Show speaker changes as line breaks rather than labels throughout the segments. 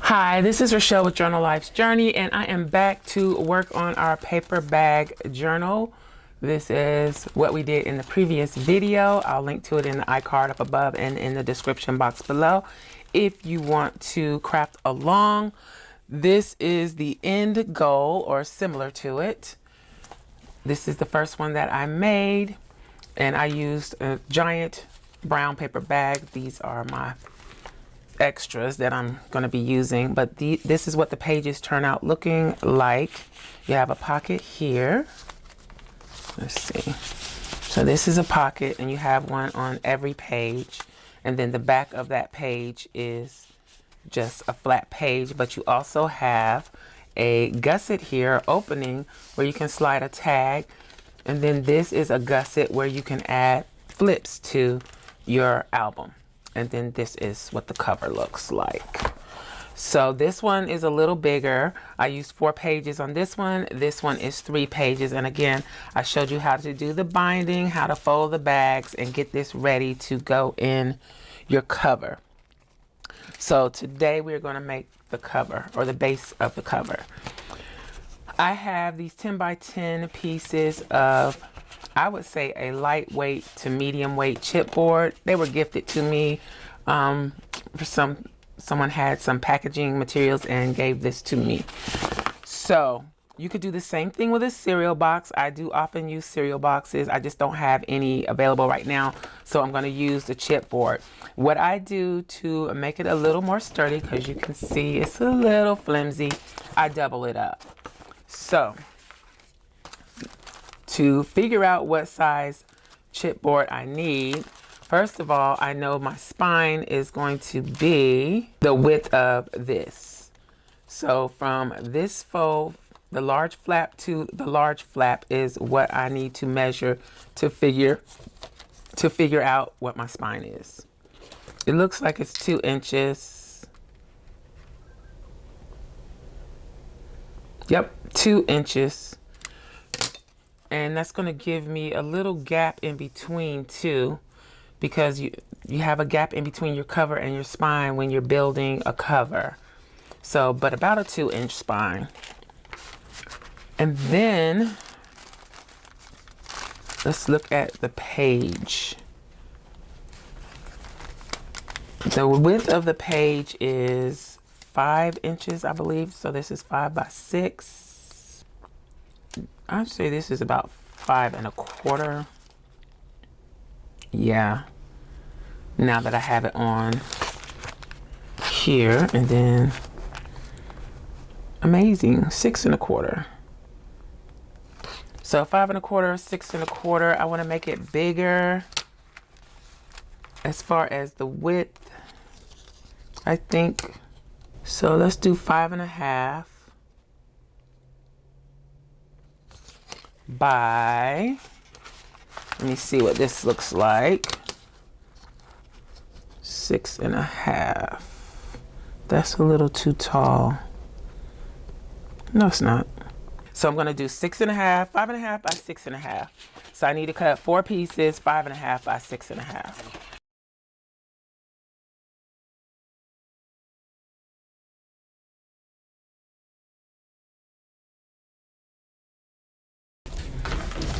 Hi, this is Rachelle with Journal Life's Journey, and I am back to work on our paper bag journal. This is what we did in the previous video. I'll link to it in the iCard up above and in the description box below if you want to craft along. This is the end goal, or similar to it. This is the first one that I made, and I used a giant brown paper bag. These are my extras that I'm going to be using, but this is what the pages turn out looking like. You have a pocket here. Let's see. So this is a pocket, and you have one on every page, and then the back of that page is just a flat page, but you also have a gusset here, opening, where you can slide a tag, and then this is a gusset where you can add flips to your album. And then this is what the cover looks like. So this one is a little bigger. I used 4 pages on this one. This one is 3 pages. And again, I showed you how to do the binding, how to fold the bags, and get this ready to go in your cover. So today we're going to make the cover, or the base of the cover. I have these 10 by 10 pieces of, I would say, a lightweight to medium weight chipboard. They were gifted to me someone had some packaging materials and gave this to me. So you could do the same thing with a cereal box. I do often use cereal boxes. I just don't have any available right now, so I'm going to use the chipboard. What I do to make it a little more sturdy, because you can see it's a little flimsy, I double it up. So to figure out what size chipboard I need, first of all, I know my spine is going to be the width of this. So from this fold, the large flap to the large flap is what I need to measure to figure out what my spine is. It looks like it's 2 inches. Yep, 2 inches. And that's going to give me a little gap in between too, because you have a gap in between your cover and your spine when you're building a cover. So, but about a 2-inch spine. And then let's look at the page. The width of the page is 5 inches, I believe. So this is 5 by 6. I'd say this is about 5 1/4. Yeah. Now that I have it on here, and then amazing, 6 1/4. So 5 1/4, 6 1/4. I want to make it bigger as far as the width, I think. So let's do 5 1/2 by, let me see what this looks like, 6 1/2. That's a little too tall. No, it's not. So I'm going to do 6 1/2, 5 1/2 by 6 1/2. So I need to cut 4 pieces, 5 1/2 by 6 1/2.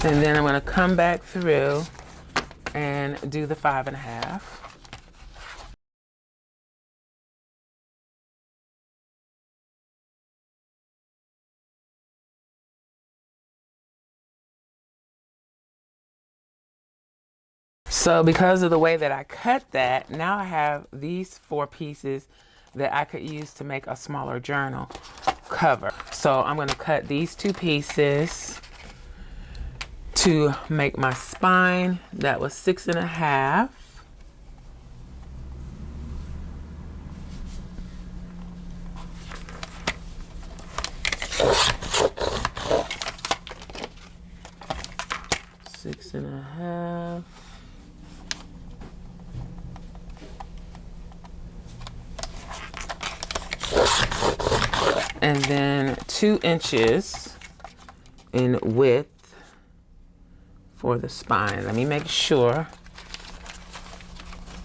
And then I'm going to come back through and do the 5 1/2. So because of the way that I cut that, now I have these 4 pieces that I could use to make a smaller journal cover. So I'm going to cut these 2 pieces to make my spine. That was 6 1/2. Six and a half. And then 2 inches in width for the spine. Let me make sure.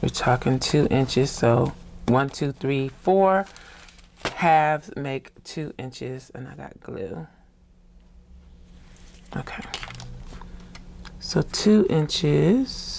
We're talking 2 inches, so 1, 2, 3, 4. halves make 2 inches, and I got glue. Okay, so 2 inches.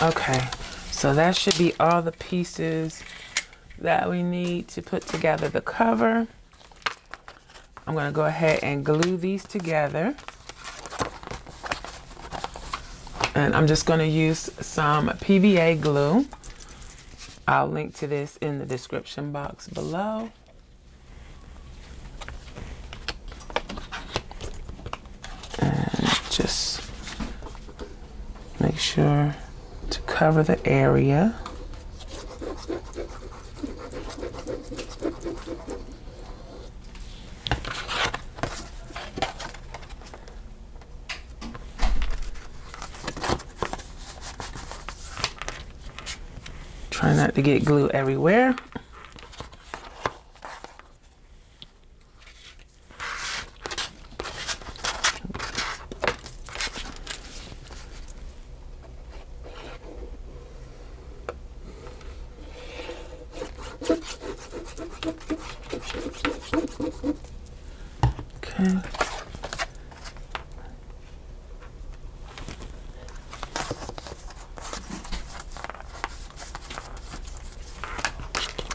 Okay, so that should be all the pieces that we need to put together the cover. I'm going to go ahead and glue these together. And I'm just going to use some PVA glue. I'll link to this in the description box below. And just make sure to cover the area. Try not to get glue everywhere. Okay.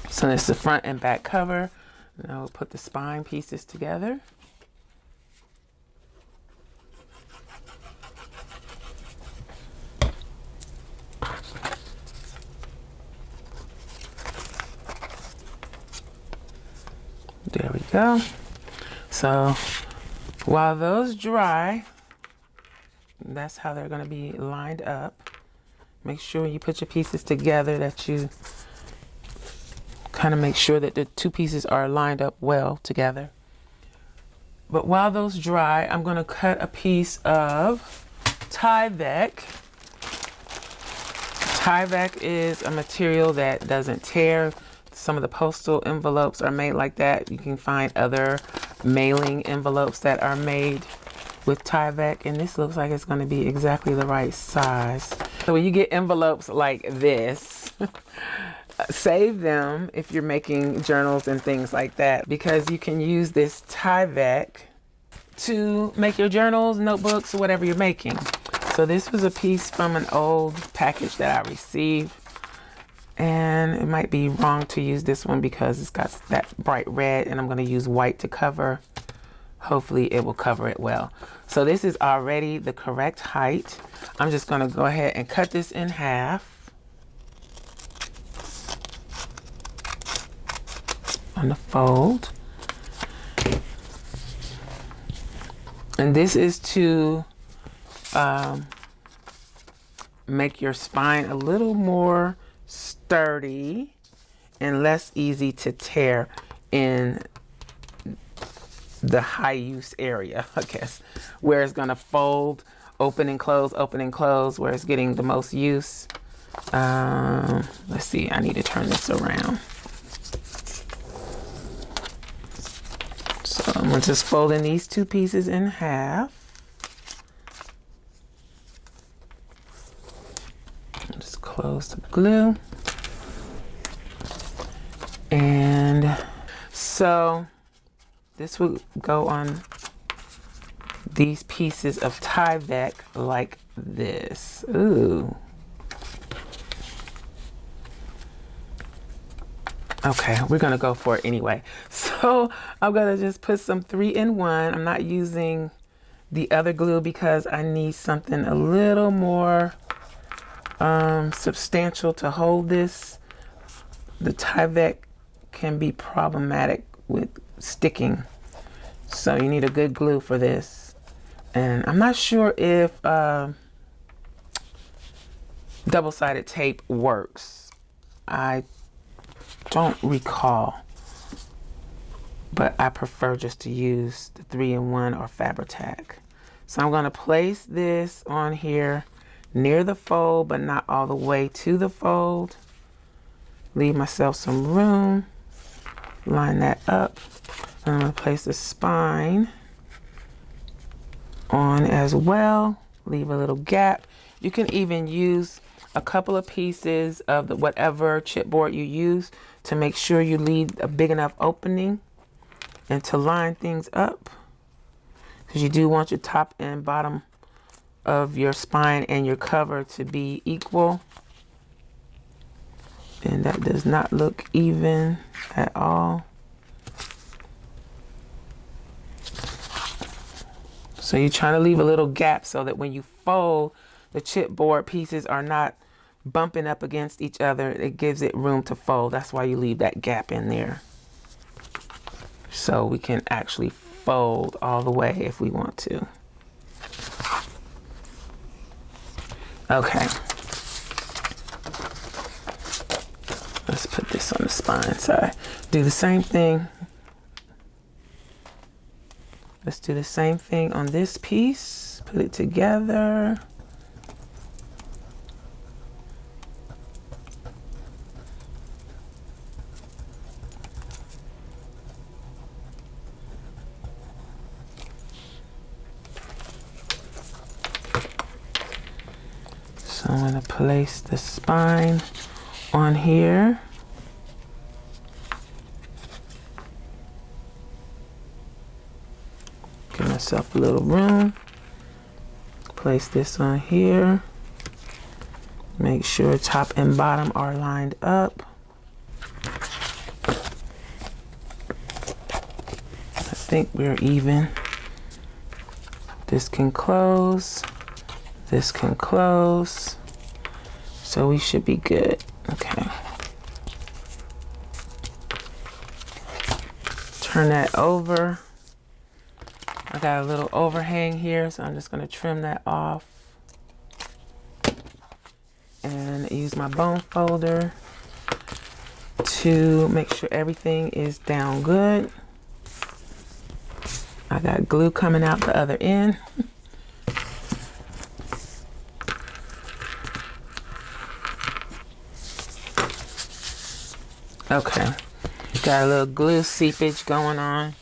So this is the front and back cover. Now we'll put the spine pieces together. There we go. So while those dry, that's how they're going to be lined up. Make sure you put your pieces together that you kind of make sure that the two pieces are lined up well together. But while those dry, I'm going to cut a piece of Tyvek. Tyvek is a material that doesn't tear. Some of the postal envelopes are made like that. You can find other mailing envelopes that are made with Tyvek, and this looks like it's going to be exactly the right size. So when you get envelopes like this, save them if you're making journals and things like that, because you can use this Tyvek to make your journals, notebooks, whatever you're making. So this was a piece from an old package that I received, and it might be wrong to use this one because it's got that bright red, and I'm going to use white to cover. Hopefully it will cover it well. So this is already the correct height. I'm just going to go ahead and cut this in half on the fold. And this is to make your spine a little more sturdy and less easy to tear in the high use area, I guess, where it's going to fold, open and close, where it's getting the most use. Let's see, I need to turn this around. So I'm just folding these two pieces in half. Just close the glue. And so this will go on these pieces of Tyvek like this. Ooh. Okay, we're gonna go for it anyway. So I'm gonna just put some 3-in-1. I'm not using the other glue because I need something a little more substantial to hold this. The Tyvek can be problematic with sticking, so you need a good glue for this. And I'm not sure if double-sided tape works. I don't recall, but I prefer just to use the 3-in-1 or Fabri-Tac. So I'm going to place this on here near the fold, but not all the way to the fold. Leave myself some room. line that up. I'm going to place the spine on as well. Leave a little gap. You can even use a couple of pieces of the whatever chipboard you use to make sure you leave a big enough opening and to line things up, because you do want your top and bottom of your spine and your cover to be equal. And that does not look even at all. So you're trying to leave a little gap so that when you fold, the chipboard pieces are not bumping up against each other. It gives it room to fold. That's why you leave that gap in there. So we can actually fold all the way if we want to. Okay. Let's put this on the spine side. Do the same thing. Let's do the same thing on this piece. Put it together. So I'm going to place the spine on here. Give myself a little room. Place this on here. Make sure top and bottom are lined up. I think we're even. This can close. This can close. So we should be good. Okay. Turn that over. I got a little overhang here, so I'm just going to trim that off. And use my bone folder to make sure everything is down good. I got glue coming out the other end. Okay, got a little glue seepage going on.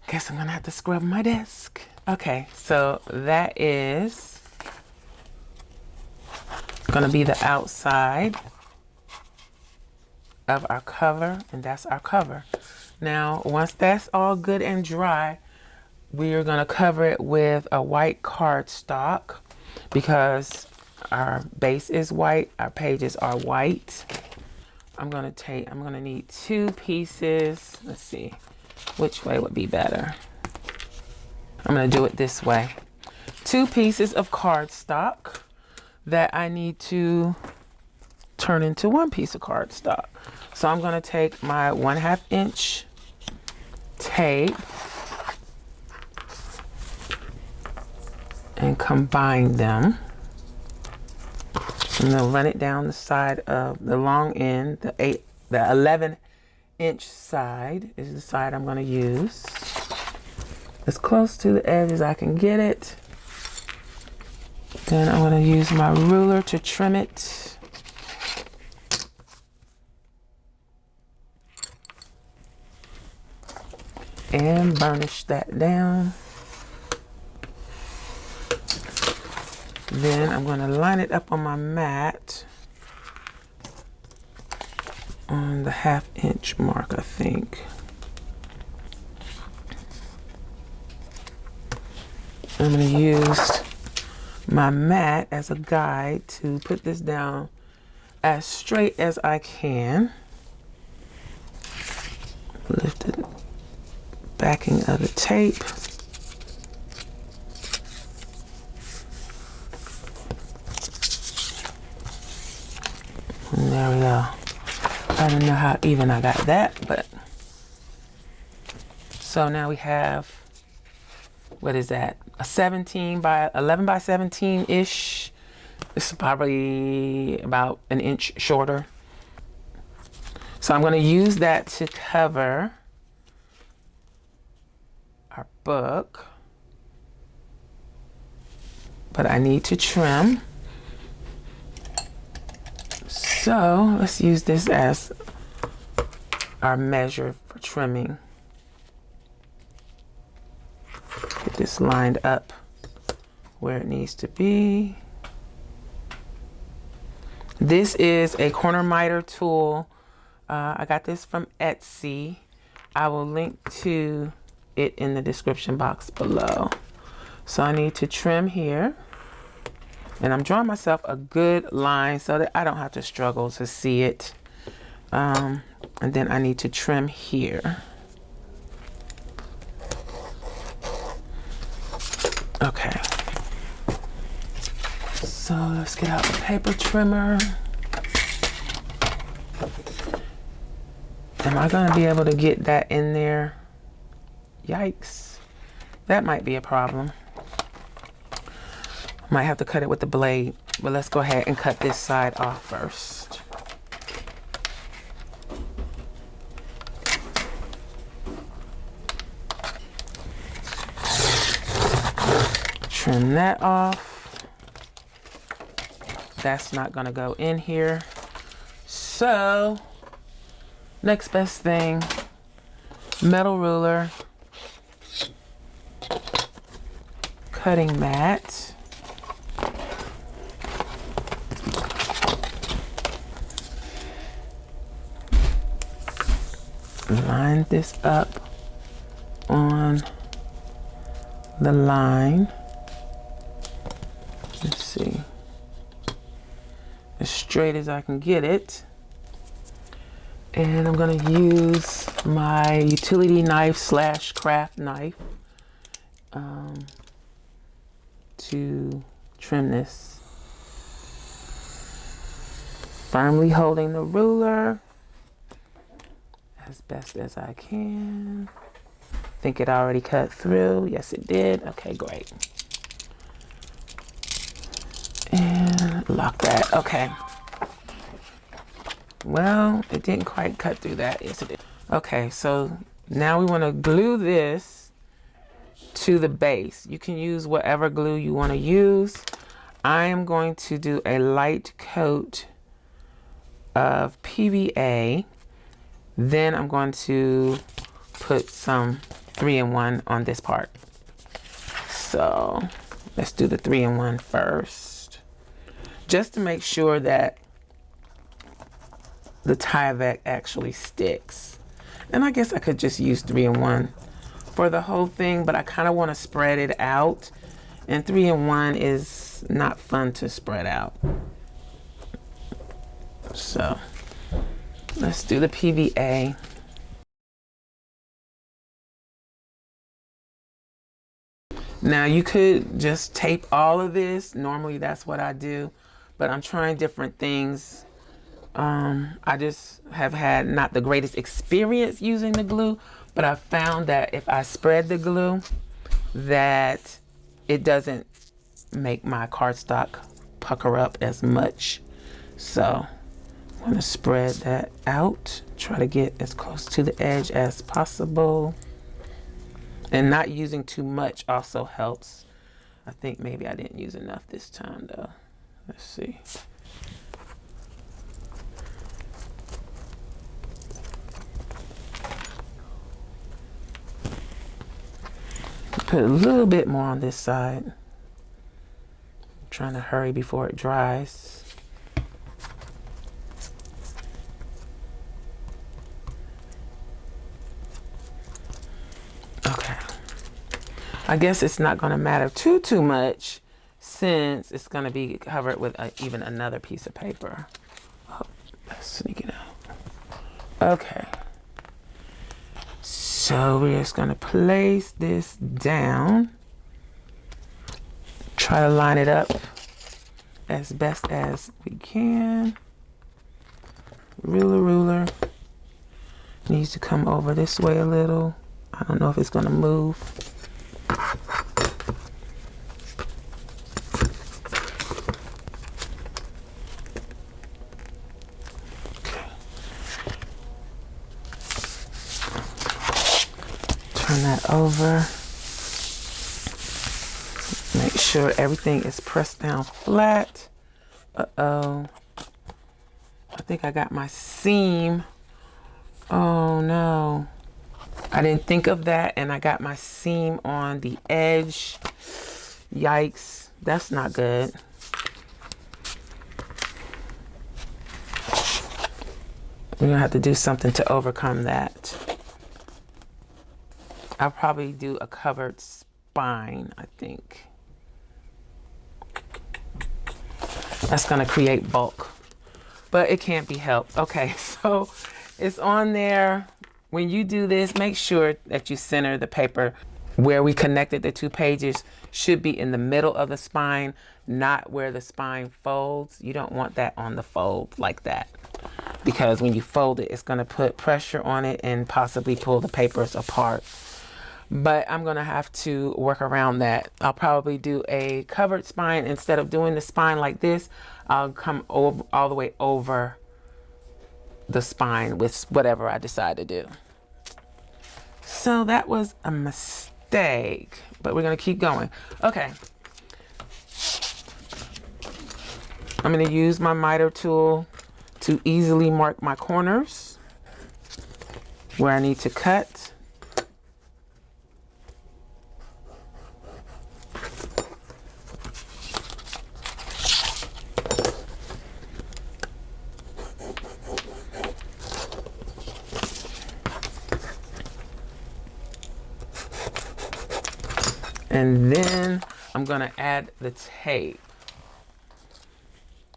Guess I'm gonna have to scrub my desk. Okay, so that is gonna be the outside of our cover, and that's our cover. Now, once that's all good and dry, we are gonna cover it with a white cardstock because our base is white, our pages are white. I'm gonna need 2 pieces. Let's see, which way would be better? I'm gonna do it this way. 2 pieces of cardstock that I need to turn into 1 piece of cardstock. So I'm gonna take my 1/2 inch tape and combine them. I'm gonna run it down the side of the long end, the 11-inch side is the side I'm gonna use. As close to the edge as I can get it. Then I'm gonna use my ruler to trim it. And burnish that down. Then I'm going to line it up on my mat on the 1/2 inch mark, I think. I'm going to use my mat as a guide to put this down as straight as I can. Lift the backing of the tape. And there we go. I don't know how even I got that, but so now we have, what is that? A 11 by 17 ish. This is probably about 1 inch shorter. So I'm going to use that to cover our book, but I need to trim. So let's use this as our measure for trimming. Get this lined up where it needs to be. This is a corner miter tool. I got this from Etsy. I will link to it in the description box below. So I need to trim here. And I'm drawing myself a good line so that I don't have to struggle to see it. And then I need to trim here. Okay. So let's get out the paper trimmer. Am I gonna be able to get that in there? Yikes. That might be a problem. Might have to cut it with the blade, but let's go ahead and cut this side off first. Trim that off. That's not gonna go in here. So, next best thing, metal ruler, cutting mat, line this up on the line. Let's see, as straight as I can get it. And I'm gonna use my utility knife / craft knife to trim this. Firmly holding the ruler as best as I can. Think it already cut through. Yes, it did. Okay, great. And lock that. Okay. Well, it didn't quite cut through that. Yes, it did. Okay, so now we want to glue this to the base. You can use whatever glue you want to use. I am going to do a light coat of PVA. Then I'm going to put some 3-in-1 on this part. So let's do the 3-in-1 first, just to make sure that the Tyvek actually sticks. And I guess I could just use 3-in-1 for the whole thing, but I kind of want to spread it out, and 3-in-1 is not fun to spread out. So let's do the PVA. Now you could just tape all of this. Normally that's what I do, but I'm trying different things. I just have had not the greatest experience using the glue, but I found that if I spread the glue, that it doesn't make my cardstock pucker up as much. So I'm going to spread that out, try to get as close to the edge as possible. And not using too much also helps. I think maybe I didn't use enough this time though. Let's see. Put a little bit more on this side. I'm trying to hurry before it dries. Okay. I guess it's not going to matter too much since it's going to be covered with even another piece of paper. Oh, let's sneak it out. Okay. So we're just going to place this down. Try to line it up as best as we can. Ruler needs to come over this way a little. I don't know if it's going to move. Turn that over. Make sure everything is pressed down flat. Uh-oh. I think I got my seam. Oh no, I didn't think of that, and I got my seam on the edge. Yikes, that's not good. We're gonna have to do something to overcome that. I'll probably do a covered spine, I think. That's gonna create bulk, but it can't be helped. Okay, so it's on there. When you do this, make sure that you center the paper. Where we connected the 2 pages should be in the middle of the spine, not where the spine folds. You don't want that on the fold like that, because when you fold it, it's gonna put pressure on it and possibly pull the papers apart. But I'm gonna have to work around that. I'll probably do a covered spine. Instead of doing the spine like this, I'll come over, all the way over the spine with whatever I decide to do. So that was a mistake, but we're gonna keep going. Okay. I'm gonna use my miter tool to easily mark my corners where I need to cut. And then I'm gonna add the tape.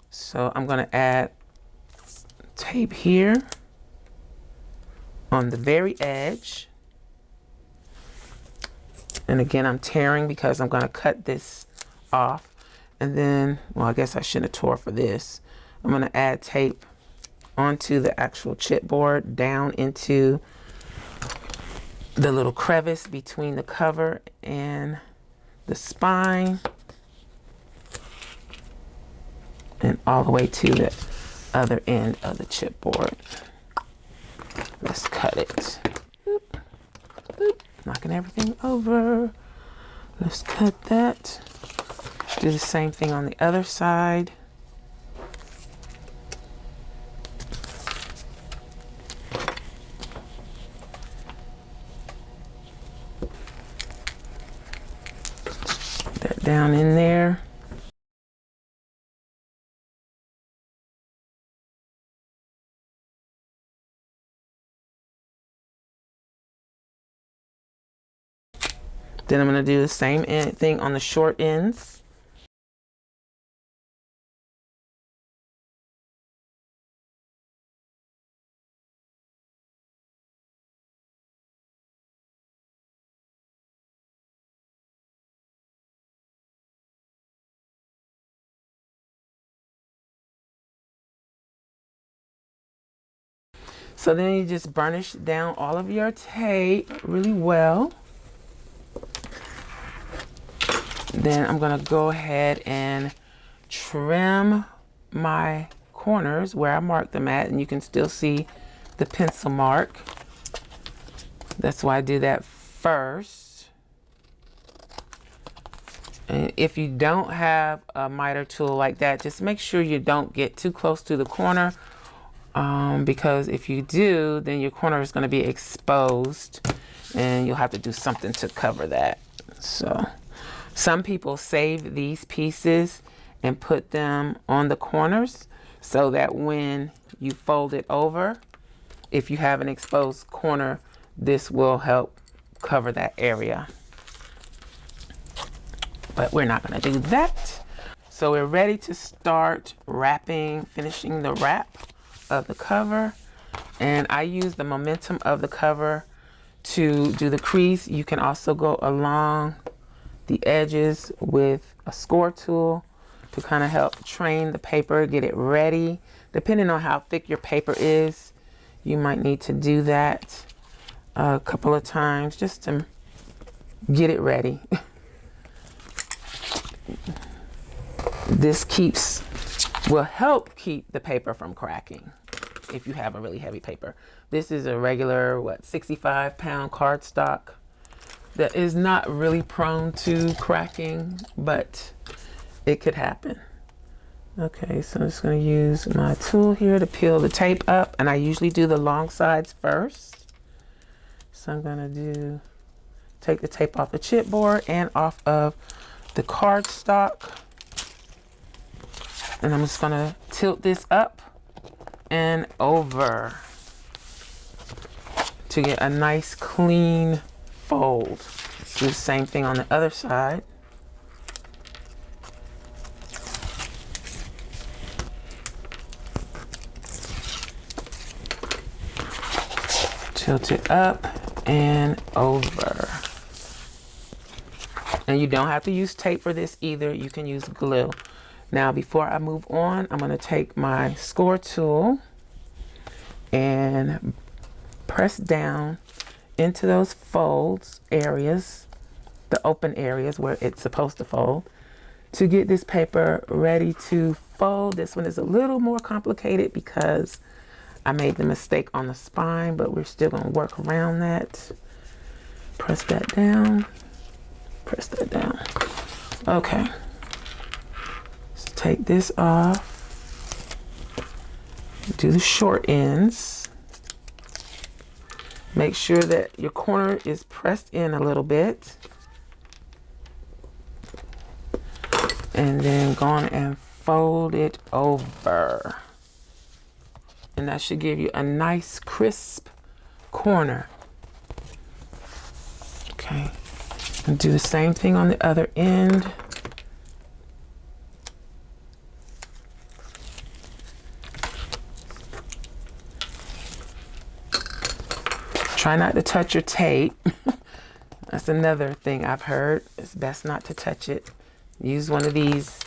So I'm gonna add tape here on the very edge. And again, I'm tearing because I'm gonna cut this off. And then, well, I guess I shouldn't have tore for this. I'm gonna add tape onto the actual chipboard down into the little crevice between the cover and the spine, and all the way to the other end of the chipboard. Let's cut it. Boop, boop. Knocking everything over. Let's cut that. Do the same thing on the other side. That down in there. Then I'm going to do the same thing on the short ends. So then you just burnish down all of your tape really well. Then I'm gonna go ahead and trim my corners where I marked them at, and you can still see the pencil mark. That's why I do that first. And if you don't have a miter tool like that, just make sure you don't get too close to the corner. Because if you do, then your corner is going to be exposed and you'll have to do something to cover that. So some people save these pieces and put them on the corners so that when you fold it over, if you have an exposed corner, this will help cover that area. But we're not going to do that. So we're ready to start wrapping, finishing the wrap of the cover. And I use the momentum of the cover to do the crease. You can also go along the edges with a score tool to kind of help train the paper, get it ready. Depending on how thick your paper is, you might need to do that a couple of times just to get it ready. This will help keep the paper from cracking if you have a really heavy paper. This is a regular, 65-pound cardstock that is not really prone to cracking, but it could happen. Okay, so I'm just going to use my tool here to peel the tape up, and I usually do the long sides first. So I'm gonna take the tape off the chipboard and off of the cardstock. And I'm just gonna tilt this up and over to get a nice clean fold. Do the same thing on the other side. Tilt it up and over. And you don't have to use tape for this either. You can use glue. Now, before I move on, I'm going to take my score tool and press down into those folds areas, the open areas where it's supposed to fold, to get this paper ready to fold. This one is a little more complicated because I made the mistake on the spine, but we're still going to work around that. Press that down. Press that down. Okay. Let's take this off. Do the short ends. Make sure that your corner is pressed in a little bit. And then go on and fold it over. And that should give you a nice crisp corner. Okay. And do the same thing on the other end. Try not to touch your tape. That's another thing I've heard. It's best not to touch it. Use one of these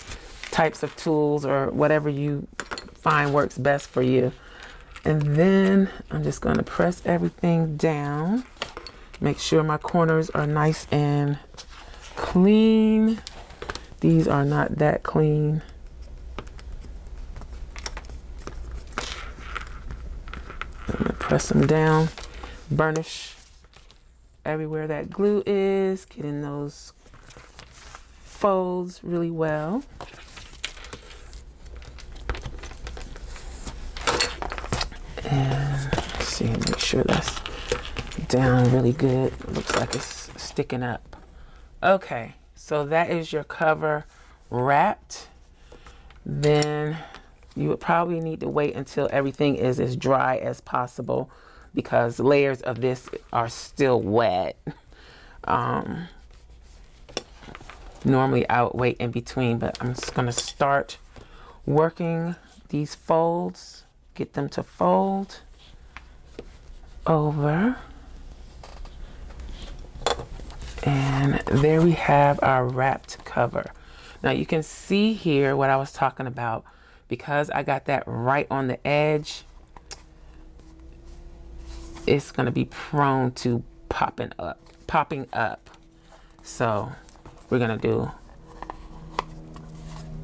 types of tools or whatever you find works best for you. And then I'm just going to press everything down. Make sure my corners are nice and clean. These are not that clean. I'm going to press them down. Burnish everywhere that glue is. Get in those folds really well. And let's see, make sure that's down really good. Looks like it's sticking up. Okay, so that is your cover wrapped. Then you would probably need to wait until everything is as dry as possible because layers of this are still wet. Normally I would wait in between, but I'm just gonna start working these folds, get them to fold over. And there we have our wrapped cover. Now you can see here what I was talking about. Because I got that right on the edge, it's gonna be prone to popping up. So we're gonna do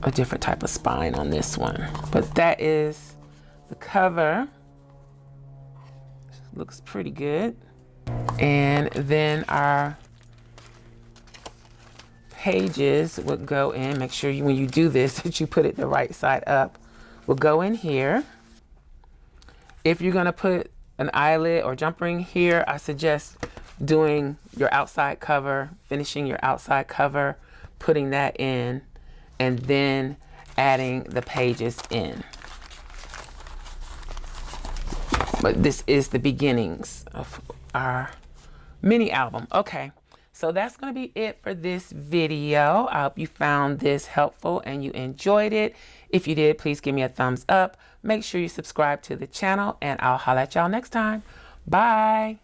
a different type of spine on this one. But that is the cover. Looks pretty good. And then our pages would go in. Make sure when you do this that you put it the right side up. Will go in here. If you're gonna put an eyelet or jump ring here, I suggest doing your outside cover, finishing your outside cover, putting that in, and then adding the pages in. But this is the beginnings of our mini album. Okay, so that's going to be it for this video. I hope you found this helpful and you enjoyed it. If you did, please give me a thumbs up. Make sure you subscribe to the channel, and I'll holler at y'all next time. Bye.